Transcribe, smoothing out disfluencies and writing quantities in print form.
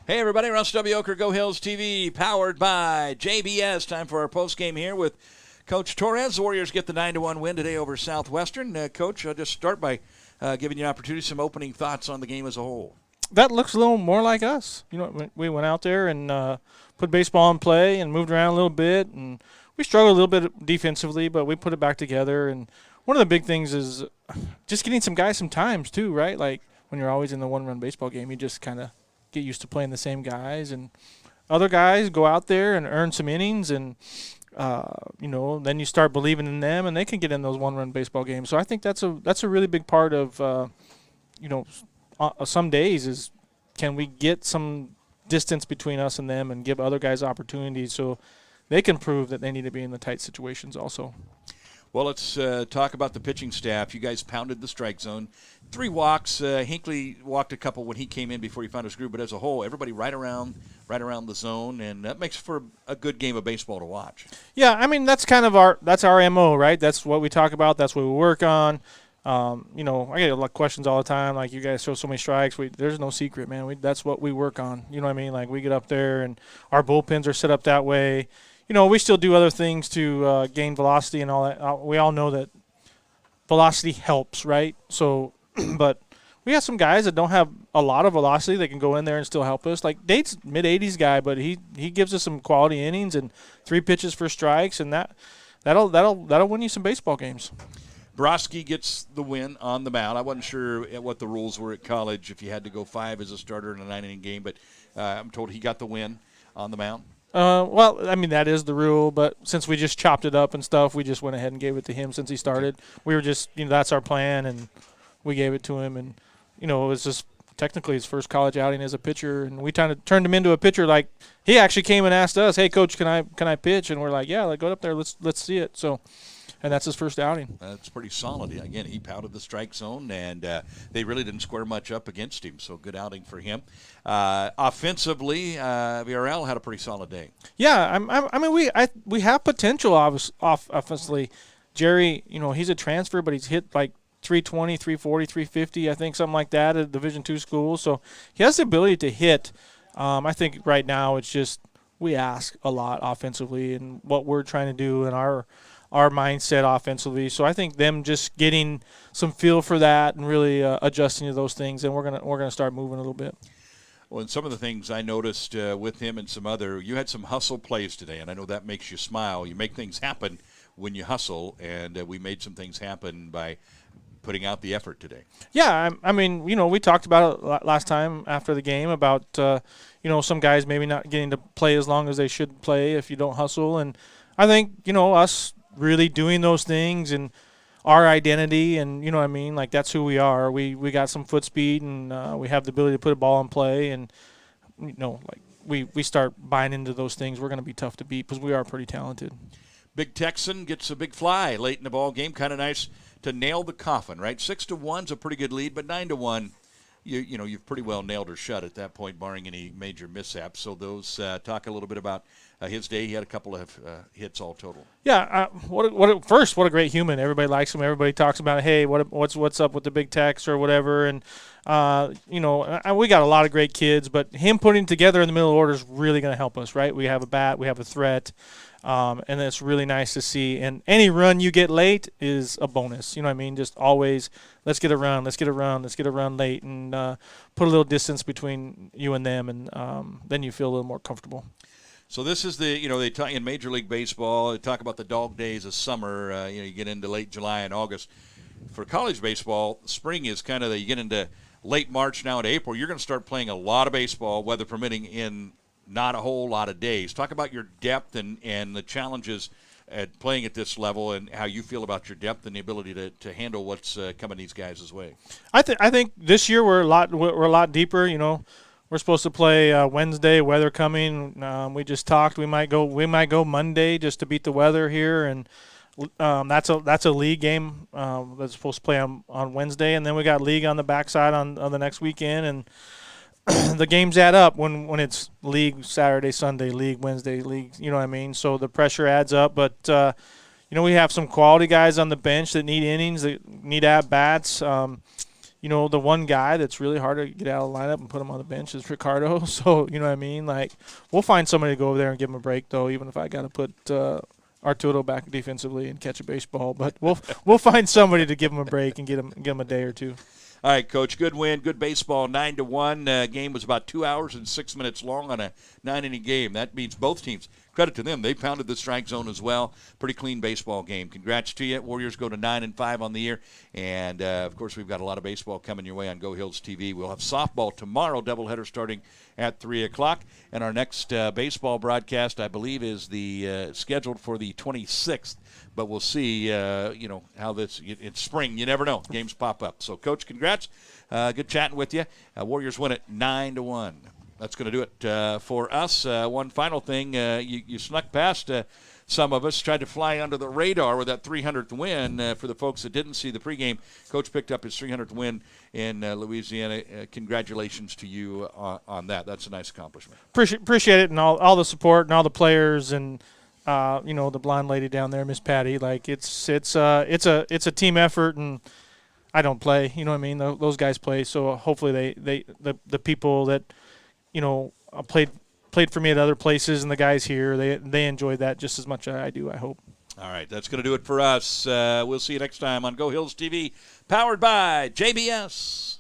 Hey, everybody, Russ W. Oker, Go Hills TV, powered by JBS. Time for our postgame here with Coach Torrez. The Warriors get the 9-1 win today over Southwestern. Coach, I'll just start by giving you an opportunity, some opening thoughts on the game as a whole. That looks a little more like us. You know, we went out there and put baseball in play and moved around a little bit, and we struggled a little bit defensively, but we put it back together. And one of the big things is just getting some guys some times too, right? Like when you're always in the one-run baseball game, you just kind of get used to playing the same guys, and other guys go out there and earn some innings, and then you start believing in them, and they can get in those one-run baseball games. So I think that's a really big part of some days is, can we get some distance between us and them and give other guys opportunities so they can prove that they need to be in the tight situations also. Well, let's talk about the pitching staff. You guys pounded the strike zone. 3 walks. Hinckley walked a couple when he came in before he found his groove, but as a whole, everybody right around the zone, and that makes for a good game of baseball to watch. Yeah, I mean, that's kind of our MO, right? That's what we talk about. That's what we work on. I get a lot of questions all the time, like, you guys throw so many strikes. There's no secret, man. That's what we work on. You know what I mean? Like, we get up there, and our bullpens are set up that way. We still do other things to gain velocity and all that. We all know that velocity helps, right? So, but we have some guys that don't have a lot of velocity that can go in there and still help us. Like Date's mid-80s guy, but he gives us some quality innings and 3 pitches for strikes, and that'll win you some baseball games. Broski gets the win on the mound. I wasn't sure what the rules were at college if you had to go 5 as a starter in a 9-inning game, but I'm told he got the win on the mound. Well, I mean, that is the rule, but since we just chopped it up and stuff, we just went ahead and gave it to him since he started. We were just, that's our plan, and we gave it to him. And, it was just technically his first college outing as a pitcher, and we kind of turned him into a pitcher. Like, he actually came and asked us, "Hey, Coach, can I pitch?" And we're like, "Yeah, go up there, let's see it." So, and that's his first outing. That's pretty solid. Again, he pounded the strike zone, and they really didn't square much up against him, so good outing for him. Offensively, VRL had a pretty solid day. Yeah, we have potential offensively. Jerry, he's a transfer, but he's hit like 320, 340, 350, I think, something like that at a Division II school. So he has the ability to hit. I think right now it's just we ask a lot offensively and what we're trying to do in our mindset offensively. So I think them just getting some feel for that and really adjusting to those things, and we're gonna start moving a little bit. Well, and some of the things I noticed with him and you had some hustle plays today, and I know that makes you smile. You make things happen when you hustle, and we made some things happen by putting out the effort today. Yeah, I mean, we talked about it last time after the game about, some guys maybe not getting to play as long as they should play if you don't hustle. And I think, us really doing those things and our identity and, like that's who we are. We got some foot speed, and we have the ability to put a ball in play. And, we start buying into those things, we're going to be tough to beat because we are pretty talented. Big Texan gets a big fly late in the ball game. Kind of nice to nail the coffin, right? 6-1's a pretty good lead, but 9-1, you've pretty well nailed her shut at that point, barring any major mishaps. So those talk a little bit about his day. He had a couple of hits all total. Yeah, what a great human. Everybody likes him. Everybody talks about, hey, what's up with the Big Tex or whatever. And we got a lot of great kids, but him putting together in the middle order is really going to help us, right? We have a bat, we have a threat. And it's really nice to see. And any run you get late is a bonus. You know what I mean? Just always, let's get a run late, and put a little distance between you and them, and then you feel a little more comfortable. So this is they talk in Major League Baseball, they talk about the dog days of summer. You get into late July and August. For college baseball, spring is kind of you get into late March now into April. You're going to start playing a lot of baseball, weather permitting, in not a whole lot of days. Talk about your depth and the challenges at playing at this level, and how you feel about your depth and the ability to handle what's coming these guys' way. I think this year we're a lot deeper. We're supposed to play Wednesday. Weather coming. We just talked. We might go Monday just to beat the weather here, and that's a league game that's supposed to play on Wednesday, and then we got league on the backside on the next weekend, and the games add up when it's league Saturday, Sunday, league Wednesday, league, you know what I mean? So the pressure adds up. But, we have some quality guys on the bench that need innings, that need at-bats. the one guy that's really hard to get out of the lineup and put him on the bench is Ricardo. So, you know what I mean? Like, we'll find somebody to go over there and give him a break, though, even if I got to put Arturo back defensively and catch a baseball. But we'll find somebody to give him a break and get him a day or two. All right, Coach, good win, good baseball, 9-1. Game was about 2 hours and 6 minutes long on a 9-inning game. That means both teams. Credit to them. They pounded the strike zone as well. Pretty clean baseball game. Congrats to you. Warriors go to 9-5 on the year. And, of course, we've got a lot of baseball coming your way on GoHillsTV. We'll have softball tomorrow, doubleheader starting at 3 o'clock. And our next baseball broadcast, I believe, is scheduled for the 26th. But we'll see, how it's spring. You never know. Games pop up. So, Coach, congrats. Good chatting with you. Warriors win it 9-1. That's going to do it for us. One final thing. You snuck past some of us, tried to fly under the radar with that 300th win. For the folks that didn't see the pregame, Coach picked up his 300th win in Louisiana. Congratulations to you on that. That's a nice accomplishment. Appreciate it, and all the support and all the players and the blonde lady down there, Miss Patty. Like it's a team effort, and I don't play. You know what I mean? Those guys play. So hopefully the people that played for me at other places and the guys here, they enjoyed that just as much as I do, I hope. All right, that's going to do it for us. We'll see you next time on Go Hills TV, powered by JBS.